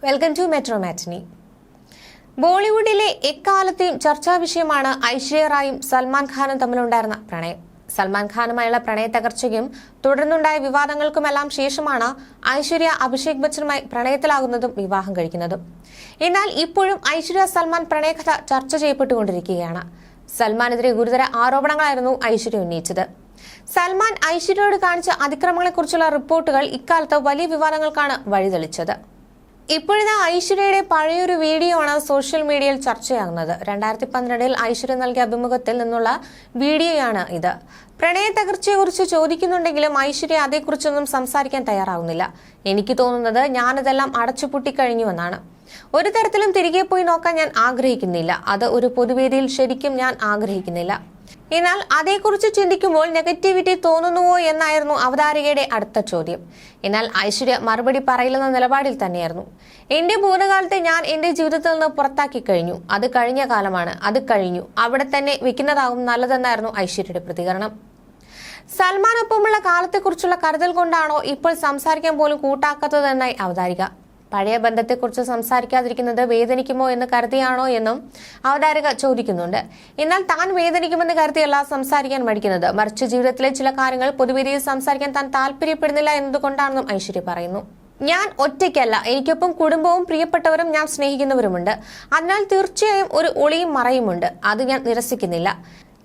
Welcome to metro മാറ്റിനി. ബോളിവുഡിലെ എക്കാലത്തെയും ചർച്ചാ വിഷയമാണ് ഐശ്വര്യ റായും സൽമാൻ ഖാനും തമ്മിലുണ്ടായിരുന്ന പ്രണയം. സൽമാൻ ഖാനുമായുള്ള പ്രണയ തകർച്ചയ്ക്കും തുടർന്നുണ്ടായ വിവാദങ്ങൾക്കുമെല്ലാം ശേഷമാണ് ഐശ്വര്യ അഭിഷേക് ബച്ചനുമായി പ്രണയത്തിലാകുന്നതും വിവാഹം കഴിക്കുന്നതും. എന്നാൽ ഇപ്പോഴും ഐശ്വര്യ സൽമാൻ പ്രണയകഥ ചർച്ച ചെയ്യപ്പെട്ടുകൊണ്ടിരിക്കുകയാണ്. സൽമാനെതിരെ ഗുരുതര ആരോപണങ്ങളായിരുന്നു ഐശ്വര്യ ഉന്നയിച്ചത്. സൽമാൻ ഐശ്വര്യയോട് കാണിച്ച അതിക്രമങ്ങളെക്കുറിച്ചുള്ള റിപ്പോർട്ടുകൾ ഇക്കാലത്ത് വലിയ വിവാദങ്ങൾക്കാണ് വഴിതെളിച്ചത്. ഇപ്പോഴത്തെ ഐശ്വര്യയുടെ പഴയൊരു വീഡിയോ ആണ് സോഷ്യൽ മീഡിയയിൽ ചർച്ചയാകുന്നത്. 2012 ഐശ്വര്യ നൽകിയ അഭിമുഖത്തിൽ നിന്നുള്ള വീഡിയോയാണ് ഇത്. പ്രണയ തകർച്ചയെക്കുറിച്ച് ചോദിക്കുന്നുണ്ടെങ്കിലും ഐശ്വര്യ അതേക്കുറിച്ചൊന്നും സംസാരിക്കാൻ തയ്യാറാവുന്നില്ല. എനിക്ക് തോന്നുന്നത് ഞാനതെല്ലാം അടച്ചുപൂട്ടിക്കഴിഞ്ഞുവെന്നാണ്. ഒരു തരത്തിലും തിരികെ പോയി നോക്കാൻ ഞാൻ ആഗ്രഹിക്കുന്നില്ല. അത് ഒരു പൊതുവേദിയിൽ ശരിക്കും ഞാൻ ആഗ്രഹിക്കുന്നില്ല. എന്നാൽ അതേക്കുറിച്ച് ചിന്തിക്കുമ്പോൾ നെഗറ്റിവിറ്റി തോന്നുന്നുവോ എന്നായിരുന്നു അവതാരികയുടെ അടുത്ത ചോദ്യം. എന്നാൽ ഐശ്വര്യ മറുപടി പറയില്ലെന്ന നിലപാടിൽ തന്നെയായിരുന്നു. എന്റെ ഭൂതകാലത്തെ ഞാൻ എന്റെ ജീവിതത്തിൽ നിന്ന് പുറത്താക്കി കഴിഞ്ഞു. അത് കഴിഞ്ഞ കാലമാണ്. അത് കഴിഞ്ഞു. അവിടെ തന്നെ വെക്കുന്നതാകും നല്ലതെന്നായിരുന്നു ഐശ്വര്യയുടെ പ്രതികരണം. സൽമാനൊപ്പമുള്ള കാലത്തെക്കുറിച്ചുള്ള കരുതൽ കൊണ്ടാണോ ഇപ്പോൾ സംസാരിക്കാൻ പോലും കൂട്ടാക്കാത്തതെന്നായി അവതാരിക. പഴയ ബന്ധത്തെക്കുറിച്ച് സംസാരിക്കാതിരിക്കുന്നത് വേദനിക്കുമോ എന്ന് കരുതിയാണോ എന്നും അവതാരക ചോദിക്കുന്നുണ്ട്. എന്നാൽ താൻ വേദനിക്കുമെന്ന് കരുതിയല്ല സംസാരിക്കാൻ മടിക്കുന്നത്. മറിച്ച് ജീവിതത്തിലെ ചില കാര്യങ്ങൾ പൊതുവേദിയിൽ സംസാരിക്കാൻ താൻ താല്പര്യപ്പെടുന്നില്ല എന്നതുകൊണ്ടാണെന്നും ഐശ്വര്യ പറയുന്നു. ഞാൻ ഒറ്റയ്ക്കല്ല, എനിക്കൊപ്പം കുടുംബവും പ്രിയപ്പെട്ടവരും ഞാൻ സ്നേഹിക്കുന്നവരുമുണ്ട്. അതിനാൽ തീർച്ചയായും ഒരു ഒളിയും മറയുമുണ്ട്. അത് ഞാൻ നിരസിക്കുന്നില്ല.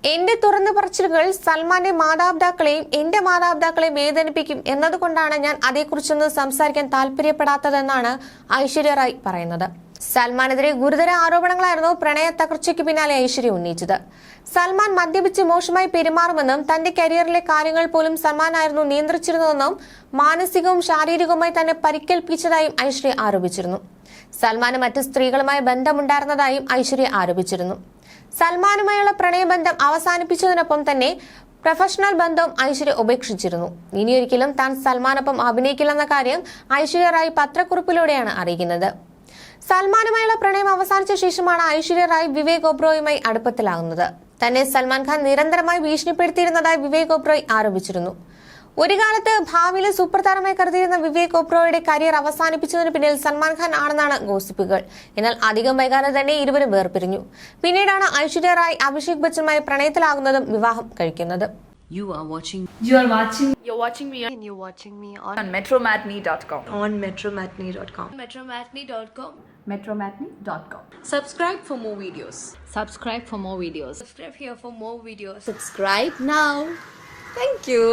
എന്റെ തുറന്നു പറച്ചിലുകൾ സൽമാന്റെ മാതാപിതാക്കളെയും എന്റെ മാതാപിതാക്കളെയും വേദനിപ്പിക്കും എന്നതുകൊണ്ടാണ് ഞാൻ അതേക്കുറിച്ചൊന്നും സംസാരിക്കാൻ താല്പര്യപ്പെടാത്തതെന്നാണ് ഐശ്വര്യ റായ് പറയുന്നത്. സൽമാനെതിരെ ഗുരുതര ആരോപണങ്ങളായിരുന്നു പ്രണയ തകർച്ചയ്ക്ക് പിന്നാലെ ഐശ്വര്യ ഉന്നയിച്ചത്. സൽമാൻ മദ്യപിച്ച് മോശമായി പെരുമാറുമെന്നും തന്റെ കരിയറിലെ കാര്യങ്ങൾ പോലും സൽമാനായിരുന്നു നിയന്ത്രിച്ചിരുന്നതെന്നും മാനസികവും ശാരീരികവുമായി തന്നെ പരിക്കേൽപ്പിച്ചതായും ഐശ്വര്യ ആരോപിച്ചിരുന്നു. സൽമാന് മറ്റ് സ്ത്രീകളുമായി ബന്ധമുണ്ടായിരുന്നതായും ഐശ്വര്യ ആരോപിച്ചിരുന്നു. സൽമാനുമായുള്ള പ്രണയബന്ധം അവസാനിപ്പിച്ചതിനൊപ്പം തന്നെ പ്രൊഫഷണൽ ബന്ധവും ഐശ്വര്യ ഉപേക്ഷിച്ചിരുന്നു. ഇനിയൊരിക്കലും താൻ സൽമാനൊപ്പം അഭിനയിക്കില്ലെന്ന കാര്യം ഐശ്വര്യ റായ് പത്രക്കുറിപ്പിലൂടെയാണ് അറിയിക്കുന്നത്. സൽമാനുമായുള്ള പ്രണയം അവസാനിച്ച ശേഷമാണ് ഐശ്വര്യ റായ് വിവേക് ഒബ്രോയുമായി അടുപ്പത്തിലാകുന്നത്. തന്നെ സൽമാൻ ഖാൻ നിരന്തരമായി ഭീഷണിപ്പെടുത്തിയിരുന്നതായി വിവേക് ഒബ്രോയ് ആരോപിച്ചിരുന്നു. ഒരു കാലത്ത് ഭാവിയിലെ സൂപ്പർ താരമായി കരുതിയിരുന്ന വിവേക് ഒബ്രോയുടെ കരിയർ അവസാനിപ്പിച്ചതിന് പിന്നിൽ സൽമാൻ ഖാൻ ആണെന്നാണ് ഗോസിപ്പുകൾ. എന്നാൽ അധികം വൈകാതെ തന്നെ ഇരുവരും വേർപിരിഞ്ഞു. പിന്നീടാണ് ഐശ്വര്യ റായ് അഭിഷേക് ബച്ചനുമായി പ്രണയത്തിലാകുന്നതും വിവാഹം കഴിക്കുന്നതും. You're watching me on metromatney.com. On metromatney.com. Metromatney.com. Subscribe for more videos. Subscribe for more videos. Subscribe here for more videos. Subscribe now. Thank you.